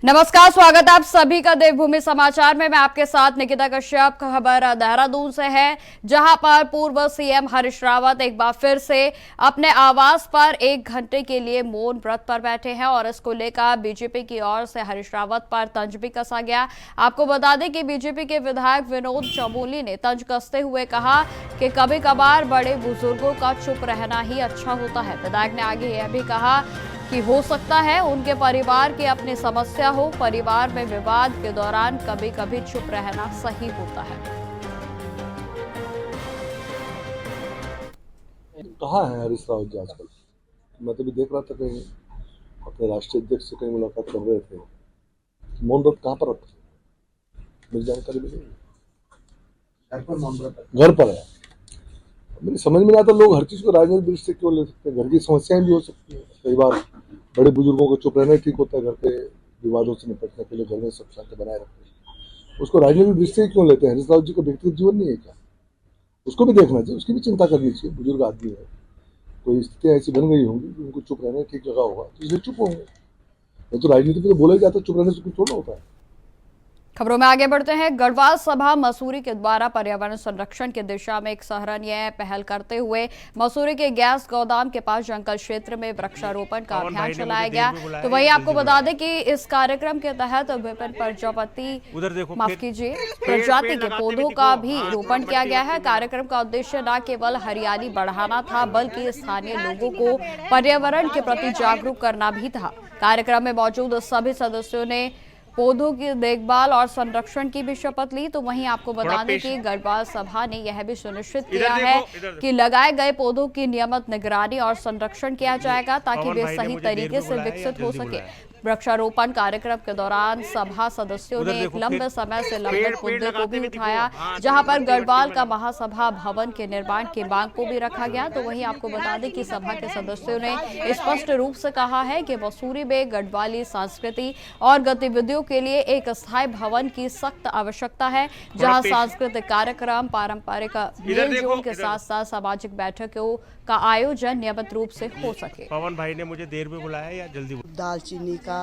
नमस्कार, स्वागत आप सभी का देवभूमि समाचार में। मैं आपके साथ निकिता कश्यप। खबर देहरादून से है, जहां पर पूर्व सीएम हरीश रावत एक बार फिर से अपने आवास पर 1 घंटे के लिए मौन व्रत पर बैठे हैं और इसको लेकर बीजेपी की ओर से हरीश रावत पर तंज भी कसा गया। आपको बता दें कि बीजेपी के विधायक विनोद चमोली ने तंज कसते हुए कहा कि कभी कभार बड़े बुजुर्गों का चुप रहना ही अच्छा होता है। विधायक ने आगे यह भी कहा कि हो सकता है उनके परिवार की अपनी समस्या हो, परिवार में विवाद के दौरान कभी कभी चुप रहना सही होता है। कहाँ है हरीश रावत जी आजकल? मैं तो भी देख रहा था कहीं अपने राष्ट्रीय अध्यक्ष से कहीं मुलाकात कर रहे थे। मौन व्रत कहाँ पर रखते? मेरी जानकारी मिली घर पर मौन व्रत घर पर है। मेरी समझ में नहीं आता, लोग हर चीज को राजनीतिक दृष्टि से क्यों ले सकते हैं? घर की समस्याएं भी हो सकती है। कई बार बड़े बुजुर्गों को चुप रहना ठीक होता है, घर के विवादों से निपटने के लिए घर में सब शांति बनाए रखते हैं। उसको राजनीतिक दृष्टि से क्यों लेते हैं? हरीश रावत जी का व्यक्तिगत जीवन नहीं है क्या? उसको भी देखना चाहिए, उसकी भी चिंता करनी चाहिए। बुजुर्ग आदमी है, कोई स्थितियां ऐसी बन गई होंगी कि उनको चुप रहना ठीक लगा होगा तो इसलिए चुप होंगे। नहीं तो राजनीति में तो बोला ही जाता है, चुप रहने से कुछ थोड़ा होता है। खबरों में आगे बढ़ते हैं। गढ़वाल सभा मसूरी के द्वारा पर्यावरण संरक्षण की दिशा में एक सराहनीय पहल करते हुए मसूरी के गैस गोदाम के पास जंगल क्षेत्र में वृक्षारोपण का अभियान चलाया गया। तो वहीं आपको बता दें कि इस कार्यक्रम के तहत विभिन्न प्रजाति के पौधों का भी रोपण किया गया है। कार्यक्रम का उद्देश्य न केवल हरियाली बढ़ाना था, बल्कि स्थानीय लोगों को पर्यावरण के प्रति जागरूक करना भी था। कार्यक्रम में मौजूद सभी सदस्यों ने पौधों की देखभाल और संरक्षण की भी शपथ ली। तो वहीं आपको बता दें कि गढ़वाल सभा ने यह भी सुनिश्चित किया है कि लगाए गए पौधों की नियमित निगरानी और संरक्षण किया जाएगा ताकि वे सही तरीके से विकसित हो सके। वृक्षारोपण कार्यक्रम के दौरान सभा सदस्यों ने एक लंबे समय से लंबित मुद्दे को भी उठाया, जहां पर गढ़वाल का महासभा भवन के निर्माण की मांग को भी रखा गया। तो वहीं आपको बता दें कि सभा के सदस्यों ने स्पष्ट रूप से कहा है कि मसूरी में गढ़वाली संस्कृति और गतिविधियों के लिए एक स्थायी भवन की सख्त आवश्यकता है, जहां सांस्कृतिक कार्यक्रम, पारंपरिक मेलजोल के साथ साथ सामाजिक बैठकों का आयोजन नियमित रूप से हो सके। पवन भाई ने मुझे देर में बुलाया या जल्दी? दालचीनी का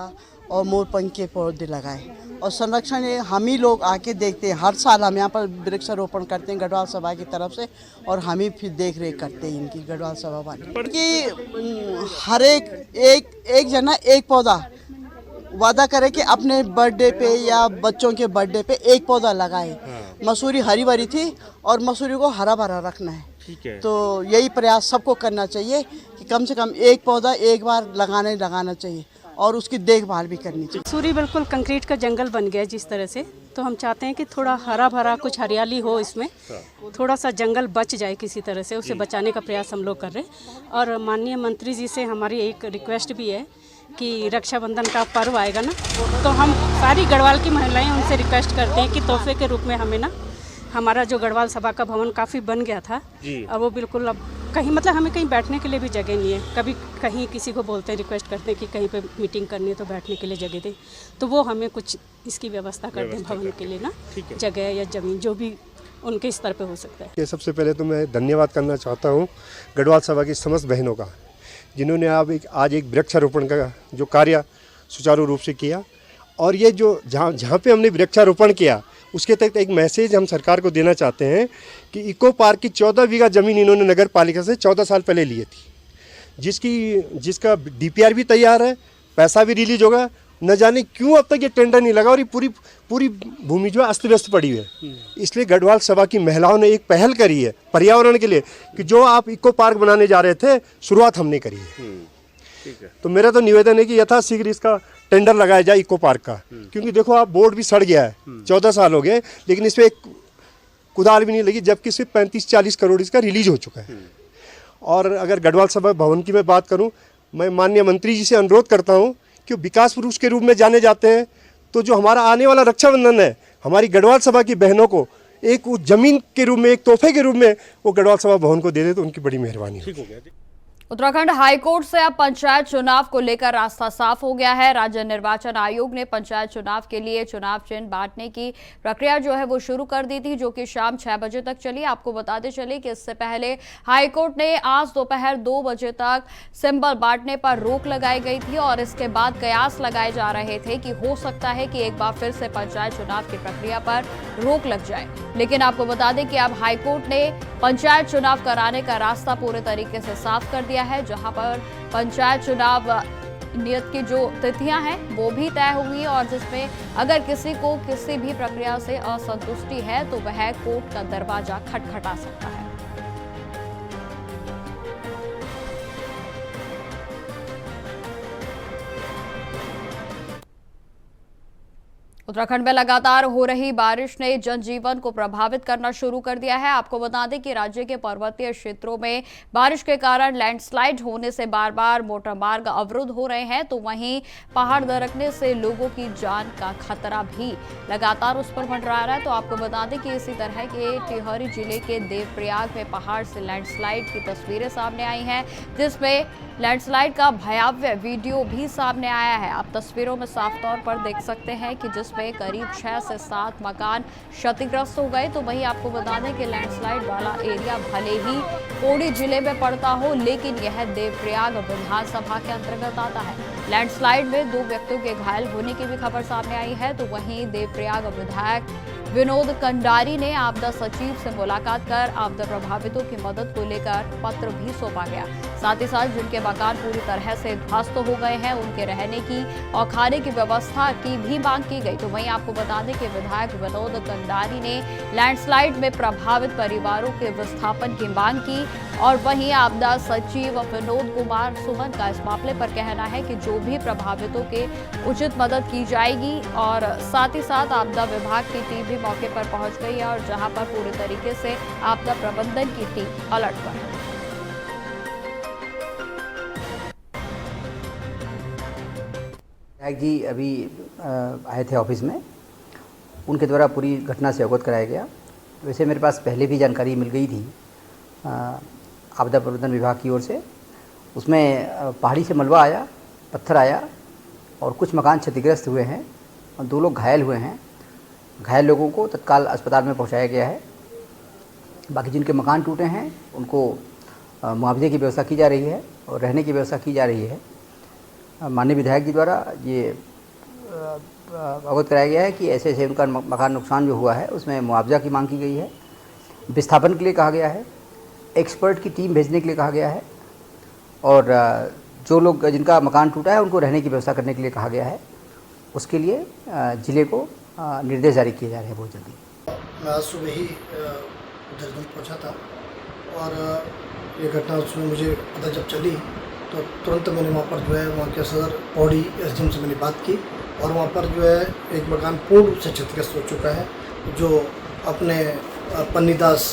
और मोरपंख के पौधे लगाए और संरक्षण हम ही लोग आके देखते हैं। हर साल हम यहाँ पर वृक्षारोपण करते हैं गढ़वाल सभा की तरफ से और हम ही फिर देख रेख करते हैं इनकी गढ़वाल सभा वाली कि हर एक जना एक पौधा वादा करे कि अपने बर्थडे पे या बच्चों के बर्थडे पे एक पौधा लगाए। मसूरी हरी भरी थी और मसूरी को हरा भरा रखना है। तो यही प्रयास सबको करना चाहिए कि कम से कम एक पौधा एक बार लगाना चाहिए और उसकी देखभाल भी करनी चाहिए। मसूरी बिल्कुल कंक्रीट का जंगल बन गया जिस तरह से, तो हम चाहते हैं कि थोड़ा हरा भरा कुछ हरियाली हो, इसमें थोड़ा सा जंगल बच जाए किसी तरह से, उसे बचाने का प्रयास हम लोग कर रहे हैं। और माननीय मंत्री जी से हमारी एक रिक्वेस्ट भी है कि रक्षाबंधन का पर्व आएगा ना, तो हम सारी गढ़वाल की महिलाएं उनसे रिक्वेस्ट करते हैं कि तोहफे के रूप में हमें ना, हमारा जो गढ़वाल सभा का भवन काफ़ी बन गया था और वो बिल्कुल अब कहीं मतलब हमें कहीं बैठने के लिए भी जगह नहीं है। कभी कहीं किसी को बोलते हैं, रिक्वेस्ट करते हैं कि कहीं पे मीटिंग करनी है तो बैठने के लिए जगह दें, तो वो हमें कुछ इसकी व्यवस्था कर दें भवन के लिए ना, जगह या ज़मीन जो भी उनके स्तर पे हो सकता है। सबसे पहले तो मैं धन्यवाद करना चाहता हूँ गढ़वाल सभा की समस्त बहनों का, जिन्होंने आज एक वृक्षारोपण का जो कार्य सुचारू रूप से किया। और ये जो जहाँ पे हमने वृक्षारोपण किया उसके तहत एक मैसेज हम सरकार को देना चाहते हैं कि इको पार्क की 14 बीघा ज़मीन इन्होंने नगर पालिका से 14 साल पहले लिए थी, जिसका DPR भी तैयार है, पैसा भी रिलीज होगा। न जाने क्यों अब तक ये टेंडर नहीं लगा और ये पूरी भूमि जो है अस्त व्यस्त पड़ी है। इसलिए गढ़वाल सभा की महिलाओं ने एक पहल करी है पर्यावरण के लिए कि जो आप इको पार्क बनाने जा रहे थे, शुरुआत हमने करी है। तो मेरा तो निवेदन है कि यथाशीघ्र इसका टेंडर लगाया जाए इको पार्क का, क्योंकि देखो आप बोर्ड भी सड़ गया है, 14 साल हो गए लेकिन इस पर एक कुदाल भी नहीं लगी, जबकि इस पर 35-40 करोड़ इसका रिलीज हो चुका है। और अगर गढ़वाल सभा भवन की मैं बात करूं, मैं माननीय मंत्री जी से अनुरोध करता हूं कि विकास पुरुष के रूप में जाने जाते हैं, तो जो हमारा आने वाला रक्षाबंधन है, हमारी गढ़वाल सभा की बहनों को एक जमीन के रूप में, एक तोहफे के रूप में वो गढ़वाल सभा भवन को दे दे तो उनकी बड़ी मेहरबानी है। उत्तराखंड हाईकोर्ट से अब पंचायत चुनाव को लेकर रास्ता साफ हो गया है। राज्य निर्वाचन आयोग ने पंचायत चुनाव के लिए चुनाव चिन्ह बांटने की प्रक्रिया जो है वो शुरू कर दी थी, जो कि शाम 6 बजे तक चली। आपको बताते चले कि इससे पहले हाईकोर्ट ने आज दोपहर 2 बजे तक सिंबल बांटने पर रोक लगाई गई थी और इसके बाद कयास लगाए जा रहे थे कि हो सकता है कि एक बार फिर से पंचायत चुनाव की प्रक्रिया पर रोक लग जाए। लेकिन आपको बता दें कि अब हाईकोर्ट ने पंचायत चुनाव कराने का रास्ता पूरे तरीके से साफ कर दिया है, जहां पर पंचायत चुनाव नियत की जो तिथियां हैं वो भी तय हुई और जिसमें अगर किसी को किसी भी प्रक्रिया से असंतुष्टि है तो वह कोर्ट का दरवाजा खटखटा सकता है। उत्तराखंड में लगातार हो रही बारिश ने जनजीवन को प्रभावित करना शुरू कर दिया है। आपको बता दें कि राज्य के पर्वतीय क्षेत्रों में बारिश के कारण लैंडस्लाइड होने से बार बार मोटर मार्ग अवरुद्ध हो रहे हैं, तो वहीं पहाड़ दरकने से लोगों की जान का खतरा भी लगातार उस पर मंडरा रहा है। तो आपको बता दें कि इसी तरह के टिहरी जिले के देवप्रयाग में पहाड़ से लैंडस्लाइड की तस्वीरें सामने आई हैं, जिसमें लैंडस्लाइड का भयावह वीडियो भी सामने आया है। आप तस्वीरों में साफ तौर पर देख सकते हैं कि जिसमें करीब 6 से 7 मकान क्षतिग्रस्त हो गए। तो वहीं आपको बता दें कि लैंडस्लाइड वाला एरिया भले ही पौड़ी जिले में पड़ता हो, लेकिन यह देवप्रयाग विधानसभा के अंतर्गत आता है। लैंडस्लाइड में 2 व्यक्तियों के घायल होने की भी खबर सामने आई है। तो वहीं देवप्रयाग विधायक विनोद कंडारी ने आपदा सचिव से मुलाकात कर आपदा प्रभावितों की मदद को लेकर पत्र भी सौंपा गया। साथ ही साथ जिनके मकान पूरी तरह से ध्वस्त हो गए हैं उनके रहने की और खाने की व्यवस्था की भी मांग की गई। तो वहीं आपको बता दें कि विधायक विनोद कंडारी ने लैंडस्लाइड में प्रभावित परिवारों के विस्थापन की मांग की और वहीं आपदा सचिव विनोद कुमार सुमन का इस मामले पर कहना है कि जो भी प्रभावितों के उचित मदद की जाएगी। और साथ ही साथ आपदा विभाग की टीम भी मौके पर पहुंच गई है और जहां पर पूरे तरीके से आपदा प्रबंधन की टीम अलर्ट पर है। विधायक जी अभी आए थे ऑफिस में, उनके द्वारा पूरी घटना से अवगत कराया गया। वैसे मेरे पास पहले भी जानकारी मिल गई थी आपदा प्रबंधन विभाग की ओर से। उसमें पहाड़ी से मलबा आया, पत्थर आया और कुछ मकान क्षतिग्रस्त हुए हैं और 2 लोग घायल हुए हैं। घायल लोगों को तत्काल अस्पताल में पहुंचाया गया है। बाकी जिनके मकान टूटे हैं उनको मुआवजे की व्यवस्था की जा रही है और रहने की व्यवस्था की जा रही है। माननीय विधायक जी द्वारा ये अवगत कराया गया है कि ऐसे ऐसे उनका मकान नुकसान जो हुआ है उसमें मुआवजा की मांग की गई है। विस्थापन के लिए कहा गया है, एक्सपर्ट की टीम भेजने के लिए कहा गया है और जो लोग जिनका मकान टूटा है उनको रहने की व्यवस्था करने के लिए कहा गया है। उसके लिए ज़िले को निर्देश जारी किए जा रहे हैं बहुत जल्दी। मैं आज सुबह ही जलंधर पहुंचा था और ये घटना उसमें मुझे पता जब चली तो तुरंत मैंने वहाँ पर जो है वहाँ के सदर पौड़ी एसडीएम से मैंने बात की और वहाँ पर जो है एक मकान पूर्ण रूप से क्षतिग्रस्त हो चुका है। जो अपने पन्नीदास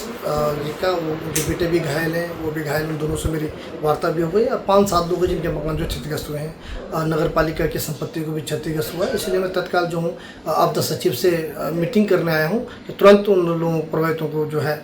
जी का वो उनके बेटे भी घायल हैं, वो भी घायल, उन दोनों से मेरी वार्ता भी हो गई और 5-7 लोग जिनके मकान जो क्षतिग्रस्त हुए हैं। नगर पालिका की संपत्ति को भी क्षतिग्रस्त हुआ है। इसलिए मैं तत्काल जो हूँ आपदा सचिव से मीटिंग करने आया हूँ कि तुरंत उन लोगों प्रभावितों को जो है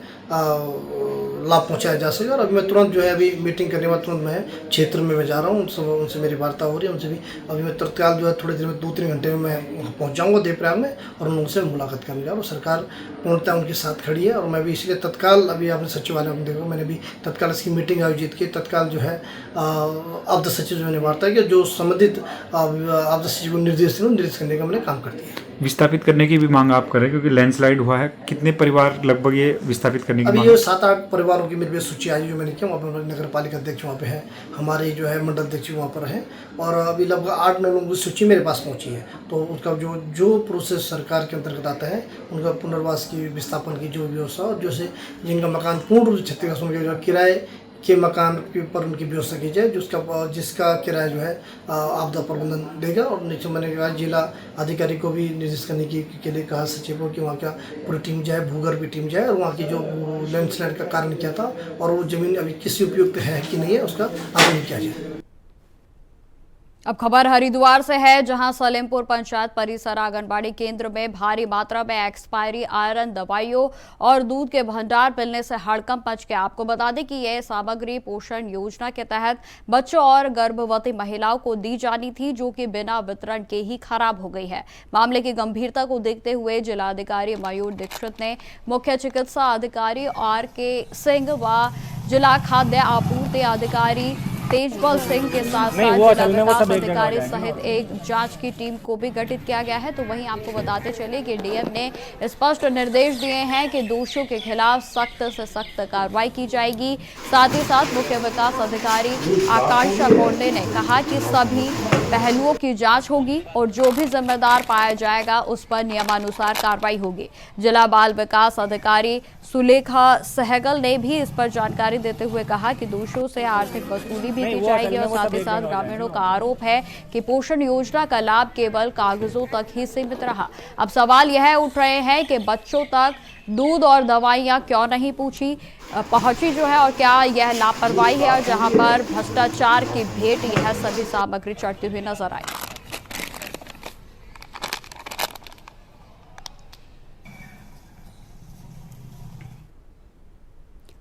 लाभ पहुंचाया जा सके। और अभी मैं तुरंत जो है अभी मीटिंग करने के बाद तुरंत मैं क्षेत्र में मैं जा रहा हूँ, उनसे मेरी वार्ता हो रही है। उनसे भी अभी मैं तत्काल जो है थोड़ी देर में 2-3 घंटे में मैं वहाँ पहुँच जाऊँगा देवप्रयाग में और उन लोगों से मुलाकात करने जा रहा हूँ। सरकार पूर्णतः उनके साथ खड़ी है और मैं भी इसलिए तत्काल अभी आपने सचिवालय में देखो मैंने भी तत्काल इसकी मीटिंग आयोजित की। तत्काल जो है आपदा सचिव से मैंने वार्ता की, जो संबंधित आपदा सचिव को निर्देश करने का मैंने काम कर दिया। विस्थापित करने की भी मांग आप कर रहे हैं क्योंकि लैंडस्लाइड हुआ है। कितने परिवार लगभग ये विस्थापित करने की अभी मांग? ये 7-8 परिवारों की मेरी सूची आई जो मैंने किया। वहाँ पर नगर पालिका अध्यक्ष वहाँ पे है, हमारे जो है मंडल अध्यक्ष वहाँ पर हैं और अभी लगभग 8-9 लोगों की सूची मेरे पास पहुँची है। तो उसका जो प्रोसेस सरकार के अंतर्गत आता है उनका पुनर्वास की, विस्थापन की जो व्यवस्था और जैसे जिनका मकान पूर्ण रूप से क्षतिग्रस्त उनके किराए के मकान के ऊपर उनकी व्यवस्था की जाए, जिसका किराया जो है आपदा प्रबंधन देगा। और नीचे मैंने कहा जिला अधिकारी को भी निर्देश करने के लिए कहा सचिव को कि वहाँ का पूरी टीम जाए, भूगर्भ की टीम जाए और वहाँ की जो लैंडस्लाइड का कारण क्या था और वो ज़मीन अभी किसी उपयुक्त है कि नहीं है उसका आकलन किया जाए। अब खबर हरिद्वार से है, जहां सलेमपुर पंचायत परिसर आंगनबाड़ी केंद्र में भारी मात्रा में एक्सपायरी आयरन दवाइयों और दूध के भंडार मिलने से हड़कंप मच गया। आपको बता दें कि यह सामग्री पोषण योजना के तहत बच्चों और गर्भवती महिलाओं को दी जानी थी, जो कि बिना वितरण के ही खराब हो गई है। मामले की गंभीरता को देखते हुए जिलाधिकारी मयूर दीक्षित ने मुख्य चिकित्सा अधिकारी RK सिंह व जिला खाद्य आपूर्ति अधिकारी तेजबल सिंह के साथ जिला विकास अधिकारी सहित एक जांच की टीम को भी गठित किया गया है। तो वहीं आपको बताते चले कि डीएम ने स्पष्ट निर्देश दिए हैं कि दोषियों के खिलाफ सख्त से सख्त कार्रवाई की जाएगी। साथ ही साथ मुख्य विकास अधिकारी आकांक्षा कोंडे ने कहा कि सभी पहलुओं की जांच होगी और जो भी जिम्मेदार पाया जाएगा उस पर नियमानुसार कार्रवाई होगी। जिला बाल विकास अधिकारी सुलेखा सहगल ने भी इस पर जानकारी देते हुए कहा कि दोषियों से आर्थिक वसूली भी की जाएगी और साथ ही साथ ग्रामीणों का आरोप है कि पोषण योजना का लाभ केवल कागजों तक ही सीमित रहा। अब सवाल यह उठ रहे हैं कि बच्चों तक दूध और दवाइयां क्यों नहीं पहुंची जो है, और क्या यह लापरवाही है, और जहां पर भ्रष्टाचार की भेंट यह सभी सामग्री चढ़ती हुई नजर आई।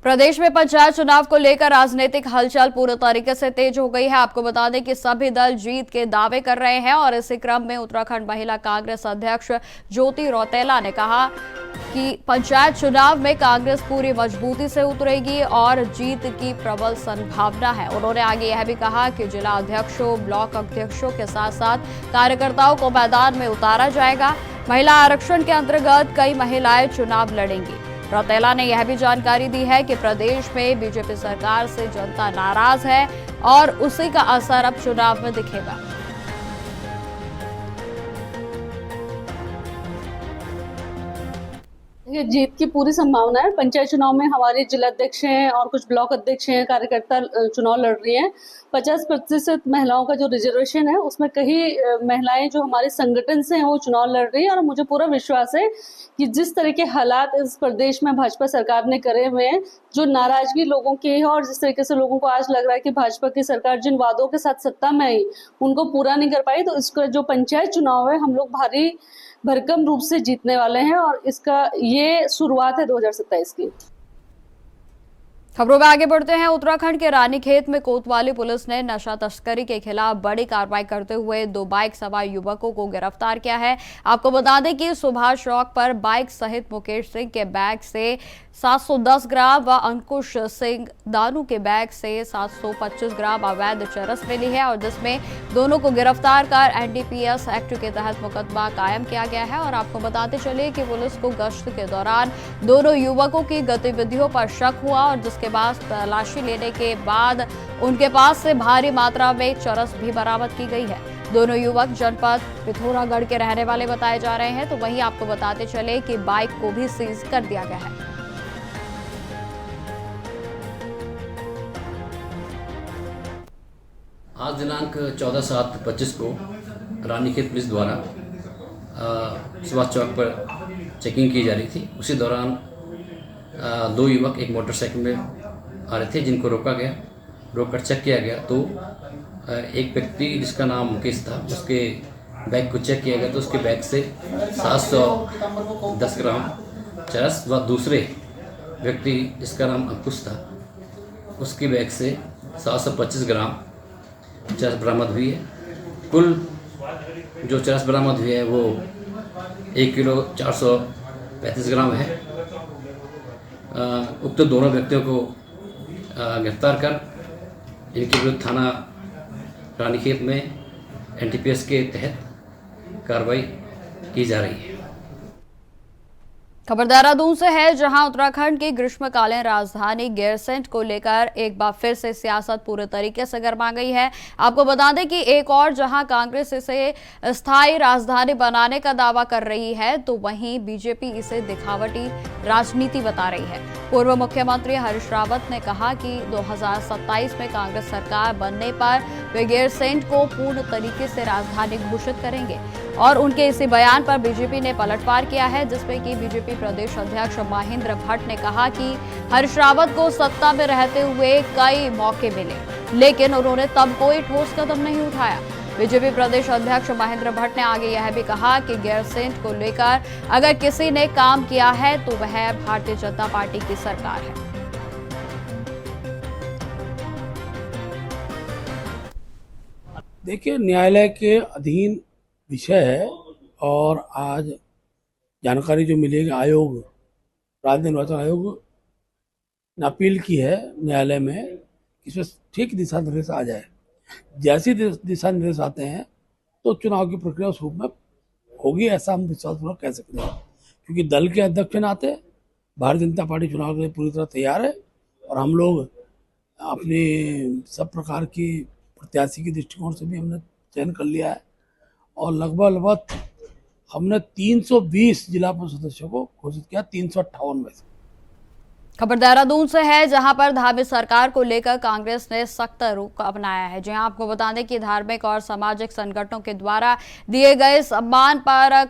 प्रदेश में पंचायत चुनाव को लेकर राजनीतिक हलचल पूरे तरीके से तेज हो गई है। आपको बता दें कि सभी दल जीत के दावे कर रहे हैं और इसी क्रम में उत्तराखंड महिला कांग्रेस अध्यक्ष ज्योति रौतेला ने कहा कि पंचायत चुनाव में कांग्रेस पूरी मजबूती से उतरेगी और जीत की प्रबल संभावना है। उन्होंने आगे यह भी कहा कि जिला अध्यक्षों, ब्लॉक अध्यक्षों के साथ साथ कार्यकर्ताओं को मैदान में उतारा जाएगा। महिला आरक्षण के अंतर्गत कई महिलाएं चुनाव लड़ेंगी। रौतेला ने यह भी जानकारी दी है कि प्रदेश में बीजेपी सरकार से जनता नाराज है और उसी का असर अब चुनाव में दिखेगा। ये जीत की पूरी संभावना है। पंचायत चुनाव में हमारे जिला अध्यक्ष हैं और कुछ ब्लॉक अध्यक्ष हैं, कार्यकर्ता चुनाव लड़ रही हैं। 50% महिलाओं का जो रिजर्वेशन है उसमें कई महिलाएं जो हमारे संगठन से हैं वो चुनाव लड़ रही हैं और मुझे पूरा विश्वास है कि जिस तरह के हालात इस प्रदेश में भाजपा सरकार ने करे हुए हैं, जो नाराजगी लोगों की है और जिस तरीके से लोगों को आज लग रहा है कि भाजपा की सरकार जिन वादों के साथ सत्ता में आई उनको पूरा नहीं कर पाई, तो इसका जो पंचायत चुनाव है हम लोग भारी भरकम रूप से जीतने वाले हैं और इसका ये शुरुआत है 2027 की। खबरों में आगे बढ़ते हैं। उत्तराखंड के रानीखेत में कोतवाली पुलिस ने नशा तस्करी के खिलाफ बड़ी कार्रवाई करते हुए 2 बाइक सवार युवकों को गिरफ्तार किया है। आपको बता दें कि सुभाष चौक पर बाइक सहित मुकेश सिंह के बैग से 710 ग्राम व अंकुश सिंह दानू के बैग से 725 ग्राम अवैध चरस मिली है और जिसमें दोनों को गिरफ्तार कर NDPS एक्ट के तहत मुकदमा कायम किया गया है। और आपको बताते चले कि पुलिस को गश्त के दौरान दोनों युवकों की गतिविधियों पर शक हुआ और जिसके बाद तलाशी लेने के बाद उनके पास से भारी मात्रा में चरस भी बरामद की गई है। दोनों युवक जनपद पिथौरागढ़ के रहने वाले बताए जा रहे हैं। तो वहीं आपको बताते चले कि बाइक को भी सीज कर दिया गया है। आज दिनांक 14/7/25 को रानीखेत पुलिस द्वारा सुभाष चौक पर चेकिंग की जा रही थी। उसी दौरान 2 युवक एक मोटरसाइकिल में आ रहे थे जिनको रोका गया। रोककर चेक किया गया तो एक व्यक्ति जिसका नाम मुकेश था उसके बैग को चेक किया गया तो उसके बैग से 710 ग्राम चरस व दूसरे व्यक्ति जिसका नाम अंकुश था उसके बैग से 725 ग्राम चरस बरामद हुई है। कुल जो चरस बरामद हुई है वो 1 किलो 435 ग्राम है। उक्त दोनों व्यक्तियों को गिरफ्तार कर इनके विरुद्ध थाना रानीखेत में NDPS के तहत कार्रवाई की जा रही है। खबर देहरादून से है, जहां उत्तराखंड की ग्रीष्मकालीन राजधानी गैरसैंण को लेकर एक बार फिर से सियासत पूरे तरीके से गर्मा गई है। आपको बता दें कि एक और जहां कांग्रेस इसे स्थायी राजधानी बनाने का दावा कर रही है तो वहीं बीजेपी इसे दिखावटी राजनीति बता रही है। पूर्व मुख्यमंत्री हरीश रावत ने कहा कि 2027 में कांग्रेस सरकार बनने पर वे गैरसैंण को पूर्ण तरीके से राजधानी घोषित करेंगे और उनके इसी बयान पर बीजेपी ने पलटवार किया है, जिसमें कि बीजेपी प्रदेश अध्यक्ष महेंद्र भट्ट ने कहा कि हरीश रावत को सत्ता में रहते हुए कई मौके मिले लेकिन उन्होंने तब कोई ठोस कदम नहीं उठाया। बीजेपी प्रदेश अध्यक्ष महेंद्र भट्ट ने आगे यह भी कहा कि गैरसैंण को लेकर अगर किसी ने काम किया है तो वह भारतीय जनता पार्टी की सरकार है। देखिए, न्यायालय के अधीन विषय है और आज जानकारी जो मिलेगी, आयोग, राज्य निर्वाचन आयोग ने अपील की है न्यायालय में कि इसमें ठीक दिशा निर्देश आ जाए। जैसे दिशा निर्देश आते हैं तो चुनाव की प्रक्रिया उस रूप में होगी, ऐसा हम विश्वासपूर्वक कह सकते हैं, क्योंकि दल के अध्यक्ष नाते भारतीय जनता पार्टी चुनाव के लिए पूरी तरह तैयार है और हम लोग अपनी सब प्रकार की प्रत्याशी की दृष्टिकोण से भी हमने चयन कर लिया है और लगभग हमने 320 जिला परिषद सदस्यों को घोषित किया, 358 में से। खबर देहरादून से है, जहां पर धार्मिक सरकार को लेकर कांग्रेस ने सख्त रुख अपनाया है। जहां आपको बता दें कि धार्मिक और सामाजिक संगठनों के द्वारा दिए गए सम्मान पर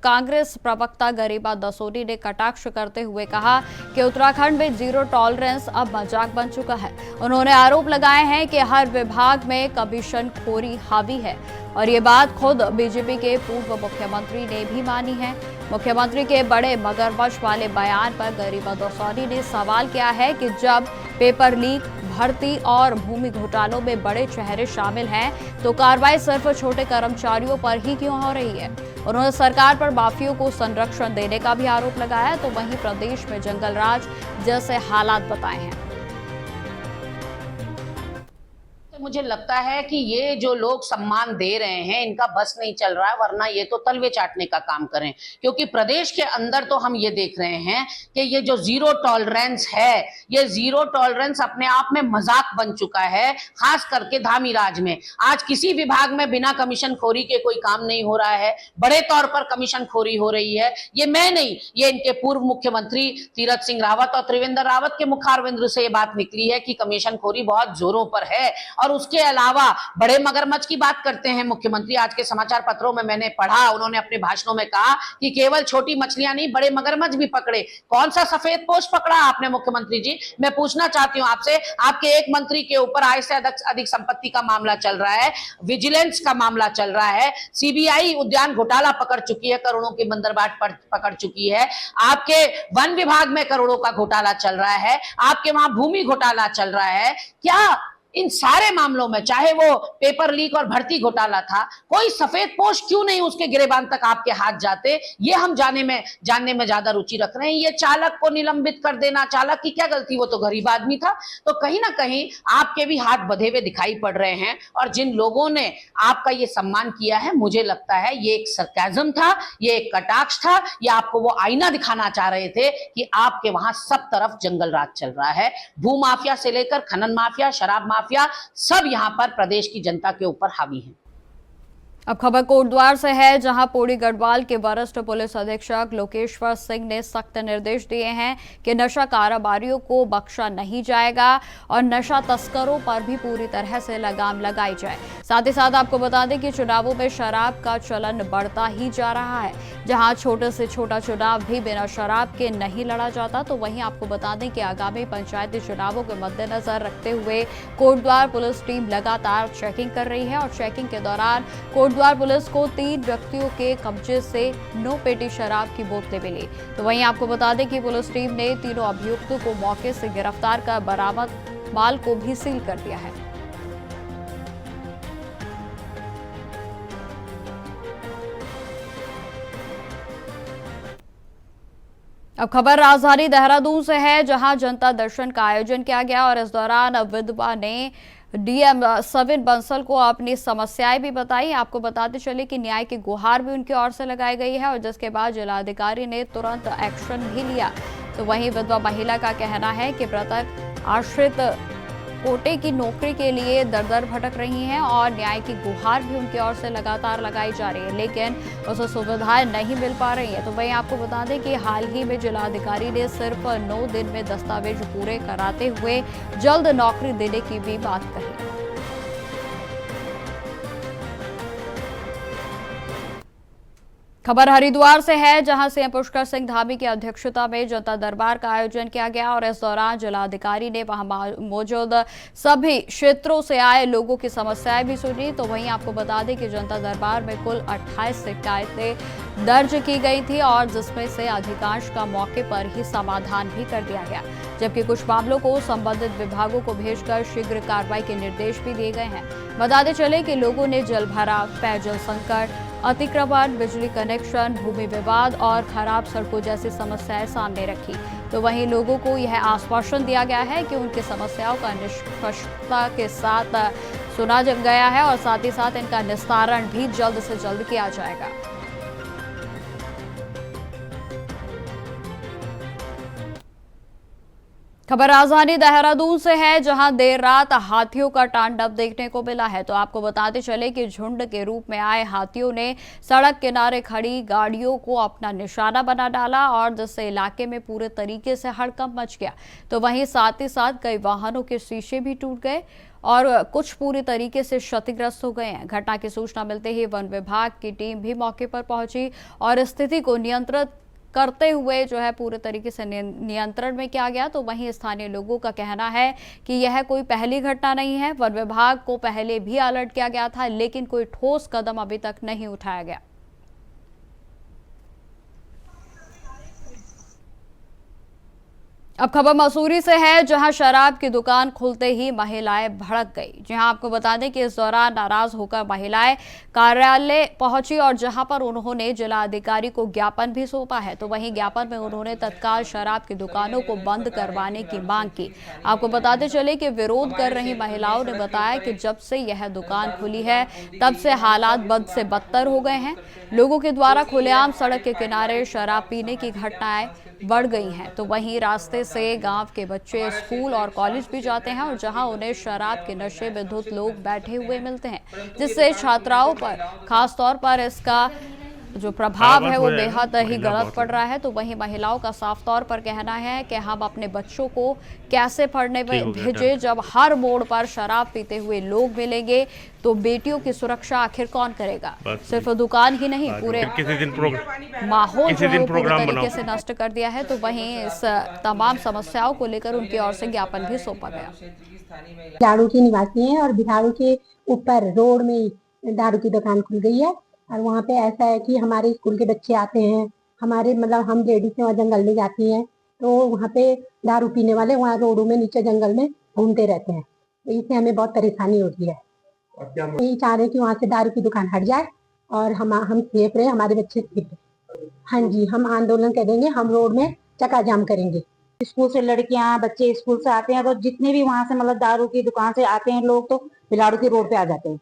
कांग्रेस प्रवक्ता गरिमा दसोनी ने कटाक्ष करते हुए कहा कि उत्तराखंड में जीरो टॉलरेंस अब मजाक बन चुका है। उन्होंने आरोप लगाए हैं कि हर विभाग में कमीशनखोरी हावी है और ये बात खुद बीजेपी के पूर्व मुख्यमंत्री ने भी मानी है। मुख्यमंत्री के बड़े मगरमच्छ वाले बयान पर गरिमा दसोनी ने सवाल किया है कि जब पेपर लीक, भर्ती और भूमि घोटालों में बड़े चेहरे शामिल हैं तो कार्रवाई सिर्फ छोटे कर्मचारियों पर ही क्यों हो रही है। उन्होंने सरकार पर माफियों को संरक्षण देने का भी आरोप लगाया, तो वहीं प्रदेश में जंगल राज जैसे हालात बताए हैं। मुझे लगता है कि ये जो लोग सम्मान दे रहे हैं इनका बस नहीं चल रहा है, वरना ये तो तलवे चाटने का काम करें, क्योंकि प्रदेश के अंदर तो हम ये देख रहे हैं कि ये जो जीरो टॉलरेंस है, ये जीरो टॉलरेंस अपने आप में मजाक बन चुका है, खास करके धामी राज में। आज किसी विभाग में बिना कमीशन खोरी के कोई काम नहीं हो रहा है, बड़े तौर पर कमीशन खोरी हो रही है। ये मैं नहीं, ये इनके पूर्व मुख्यमंत्री तीरथ सिंह रावत और त्रिवेंद्र रावत के मुखारविंद से ये बात निकली है कि कमीशन खोरी बहुत जोरों पर है। और उसके अलावा बड़े मगरमच्छ की बात करते हैं मुख्यमंत्री। आज के समाचार पत्रों में मैंने पढ़ा, उन्होंने अपने भाषणों में कहा कि केवल छोटी मछलियां नहीं, बड़े मगरमच्छ भी पकड़े। कौन सा सफेद पोश पकड़ा आपने मुख्यमंत्री जी? मैं पूछना चाहती हूं आपसे, आपके एक मंत्री के ऊपर आय से अधिक संपत्ति का मामला चल रहा है, विजिलेंस का मामला चल रहा है, सीबीआई उद्यान घोटाला पकड़ चुकी है, करोड़ों की बंदरबाट पकड़ चुकी है, आपके वन विभाग में करोड़ों का घोटाला चल रहा है, आपके वहां भूमि घोटाला चल रहा है। क्या इन सारे मामलों में, चाहे वो पेपर लीक और भर्ती घोटाला था, कोई सफेद पोश क्यों नहीं उसके गिरेबान तक आपके हाथ जाते? ये हम जानने में ज्यादा रुचि रख रहे हैं। ये चालक को निलंबित कर देना, चालक की क्या गलती, वो तो गरीब आदमी था। तो कहीं ना कहीं आपके भी हाथ बंधे हुए दिखाई पड़ रहे हैं। और जिन लोगों ने आपका ये सम्मान किया है, मुझे लगता है ये एक सरकाज़म था, ये एक कटाक्ष था, ये आपको वो आईना दिखाना चाह रहे थे कि आपके वहां सब तरफ जंगल राज चल रहा है। भू माफिया से लेकर खनन माफिया, शराब माफिया, सब यहां पर प्रदेश की जनता के ऊपर हावी है। अब खबर कोटद्वार से है, जहां पौड़ी गढ़वाल के वरिष्ठ पुलिस अधीक्षक लोकेश्वर सिंह ने सख्त निर्देश दिए हैं कि नशा कारोबारियों को बख्शा नहीं जाएगा और नशा तस्करों पर भी पूरी तरह से लगाम लगाई जाए। साथ ही साथ आपको बता दें कि चुनावों में शराब का चलन बढ़ता ही जा रहा है। जहां छोटे से छोटा चुनाव भी बिना शराब के नहीं लड़ा जाता, तो वहीं आपको बता दें कि आगामी पंचायती चुनावों के मद्देनजर रखते हुए कोटद्वार पुलिस टीम लगातार चेकिंग कर रही है और चेकिंग के दौरान कोटद्वार पुलिस को 3 व्यक्तियों के कब्जे से 9 पेटी शराब की बोतलें मिली। तो वहीं आपको बता दें कि पुलिस टीम ने तीनों अभियुक्तों को मौके से गिरफ्तार कर बरामद माल को भी सील कर दिया है। अब खबर राजधानी देहरादून से है, जहां जनता दर्शन का आयोजन किया गया और इस दौरान विधवा ने डीएम सविन बंसल को अपनी समस्याएं भी बताई। आपको बताते चले कि न्याय की गुहार भी उनकी ओर से लगाई गई है और जिसके बाद जिलाधिकारी ने तुरंत एक्शन भी लिया। तो वहीं विधवा महिला का कहना है कि मृतक आश्रित कोटे की नौकरी के लिए दर-दर भटक रही हैं और न्याय की गुहार भी उनकी ओर से लगातार लगाई जा रही है, लेकिन उसे सुविधाएं नहीं मिल पा रही है। तो वहीं आपको बता दें कि हाल ही में जिलाधिकारी ने सिर्फ 9 दिन में दस्तावेज पूरे कराते हुए जल्द नौकरी देने की भी बात कही। खबर हरिद्वार से है, जहां सीएम पुष्कर सिंह धामी की अध्यक्षता में जनता दरबार का आयोजन किया गया और इस दौरान जिलाधिकारी ने वहां मौजूद सभी क्षेत्रों से आए लोगों की समस्याएं भी सुनी। तो वहीं आपको बता दें कि जनता दरबार में कुल 28 शिकायतें दर्ज की गई थी और जिसमें से अधिकांश का मौके पर ही समाधान भी कर दिया गया, जबकि कुछ मामलों को संबंधित विभागों को भेजकर शीघ्र कार्रवाई के निर्देश भी दिए गए हैं। बताते चले कि लोगों ने जल भराव, पेयजल संकट, अतिक्रमण, बिजली कनेक्शन, भूमि विवाद और खराब सड़कों जैसी समस्याएं सामने रखी। तो वहीं लोगों को यह आश्वासन दिया गया है कि उनकी समस्याओं का निष्पक्षता के साथ सुना गया है और साथ ही साथ इनका निस्तारण भी जल्द से जल्द किया जाएगा। खबर राजधानी देहरादून से है, जहां देर रात हाथियों का तांडव देखने को मिला है। तो आपको बताते चले कि झुंड के रूप में आए हाथियों ने सड़क किनारे खड़ी गाड़ियों को अपना निशाना बना डाला और जिससे इलाके में पूरे तरीके से हड़कंप मच गया। तो वहीं साथ ही साथ कई वाहनों के शीशे भी टूट गए और कुछ पूरी तरीके से क्षतिग्रस्त हो गए हैं। घटना की सूचना मिलते ही वन विभाग की टीम भी मौके पर पहुंची और स्थिति को नियंत्रित करते हुए जो है पूरे तरीके से नियंत्रण में किया गया। तो वहीं स्थानीय लोगों का कहना है कि यह कोई पहली घटना नहीं है। वन विभाग को पहले भी अलर्ट किया गया था, लेकिन कोई ठोस कदम अभी तक नहीं उठाया गया। अब खबर मसूरी से है, जहां शराब की दुकान खुलते ही महिलाएं भड़क गई। जहां आपको बता दें कि इस दौरान नाराज होकर महिलाएं कार्यालय पहुंची और जहां पर उन्होंने जिलाधिकारी को ज्ञापन भी सौंपा है। तो वहीं ज्ञापन में उन्होंने तत्काल शराब की दुकानों को बंद करवाने की मांग की। आपको बताते चले कि विरोध कर रही महिलाओं ने बताया कि जब से यह दुकान खुली है तब से हालात बद से बदतर हो गए हैं। लोगों के द्वारा खुलेआम सड़क के किनारे शराब पीने की घटनाएं बढ़ गई हैं। तो वहीं रास्ते से गांव के बच्चे स्कूल और कॉलेज भी जाते हैं और जहां उन्हें शराब के नशे में धुत लोग बैठे हुए मिलते हैं, जिससे छात्राओं पर खास तौर पर इसका जो प्रभाव है वो बेहद ही गलत पड़ रहा है। तो वहीं महिलाओं का साफ तौर पर कहना है कि हम अपने बच्चों को कैसे पढ़ने में भेजे जब हर मोड़ पर शराब पीते हुए लोग मिलेंगे। तो बेटियों की सुरक्षा आखिर कौन करेगा? सिर्फ दुकान ही नहीं, पूरे माहौल पूरी तरीके से नष्ट कर दिया है। तो वहीं इस तमाम समस्याओं को लेकर उनकी ओर से ज्ञापन भी सौंपा गया। बिलाड़ू के निवासी हैं और बिलाड़ू के ऊपर रोड में दारू की दुकान खुल गई है और वहाँ पे ऐसा है कि हमारे स्कूल के बच्चे आते हैं, हमारे मतलब हम लेडीज वहाँ जंगल में जाती हैं, तो वहाँ पे दारू पीने वाले वहाँ रोडों में नीचे जंगल में घूमते रहते हैं। तो इससे हमें बहुत परेशानी होती है। यही चाह रहे हैं कि वहाँ से दारू की दुकान हट जाए और हम सेफ रहे, हमारे बच्चे सेफ रहे। हाँ जी, हम आंदोलन करेंगे, हम रोड में चक्का जाम करेंगे। स्कूल से लड़कियां बच्चे स्कूल से आते हैं तो जितने भी वहाँ से मतलब दारू की दुकान से आते हैं लोग तो बिलाड़ू की रोड पे आ जाते हैं।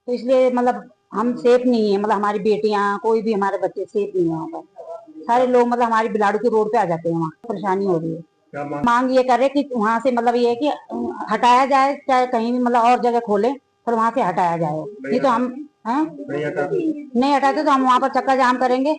तो इसलिए मतलब हम सेफ नहीं है, मतलब हमारी बेटियां कोई भी हमारे बच्चे सेफ नहीं है। वहाँ पर सारे लोग मतलब हमारी बिलाड़ू की रोड पे आ जाते हैं, वहाँ परेशानी हो रही है। मांग ये करे कि वहाँ से मतलब ये है कि हटाया जाए, चाहे कहीं भी मतलब और जगह खोले पर वहाँ से हटाया जाए। नहीं तो हम नहीं हटाते तो हम वहाँ पर चक्का जाम करेंगे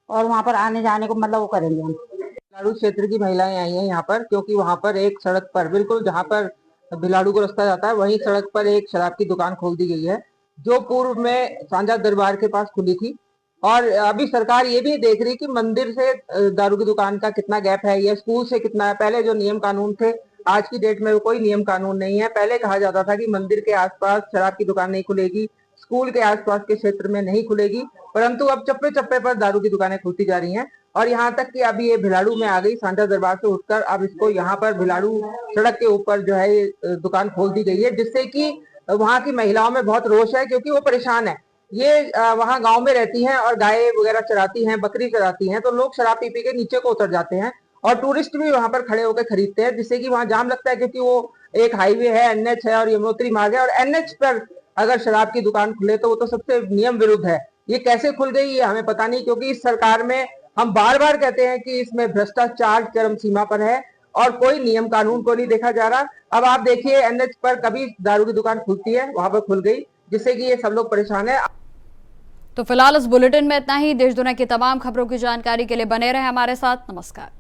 और वहाँ पर आने जाने को मतलब वो करेंगे। हम बिलाड़ू क्षेत्र की महिलाएं आई हैं यहाँ पर, क्योंकि वहाँ पर एक सड़क पर बिल्कुल जहाँ पर बिलाड़ू को रास्ता जाता है वहीं सड़क पर एक शराब की दुकान खोल दी गई है, जो पूर्व में सांझा दरबार के पास खुली थी। और अभी सरकार ये भी देख रही कि मंदिर से दारू की दुकान का कितना गैप है, या स्कूल से कितना है। पहले जो नियम कानून थे, आज की डेट में वो कोई नियम कानून नहीं है। पहले कहा जाता था कि मंदिर के आसपास शराब की दुकान नहीं खुलेगी, स्कूल के आसपास के क्षेत्र में नहीं खुलेगी, परंतु अब चप्पे चप्पे पर दारू की दुकानें खुलती जा रही हैं। और यहाँ तक कि अभी ये भिलाड़ू में आ गई, सांझा दरबार से उठकर अब इसको यहाँ पर भिलाड़ू सड़क के ऊपर जो है दुकान खोल दी गई है, जिससे कि वहाँ की महिलाओं में बहुत रोष है, क्योंकि वो परेशान है। ये वहाँ गांव में रहती हैं और गाय वगैरह चराती हैं, बकरी चराती हैं, तो लोग शराब पी के नीचे को उतर जाते हैं और टूरिस्ट भी वहाँ पर खड़े होकर खरीदते हैं, जिससे कि वहाँ जाम लगता है, क्योंकि वो एक हाईवे है, NH है और यमुनोत्री मार्ग है, और NH पर अगर शराब की दुकान खुले तो वो तो सबसे नियम विरुद्ध है। ये कैसे खुल गई ये हमें पता नहीं, क्योंकि इस सरकार में हम बार बार कहते हैं कि इसमें भ्रष्टाचार चरम सीमा पर है और कोई नियम कानून को नहीं देखा जा रहा। अब आप देखिए NH पर कभी दारू की दुकान खुलती है, वहां पर खुल गई, जिससे कि ये सब लोग परेशान है। तो फिलहाल इस बुलेटिन में इतना ही। देश दुनिया की तमाम खबरों की जानकारी के लिए बने रहे हमारे साथ। नमस्कार।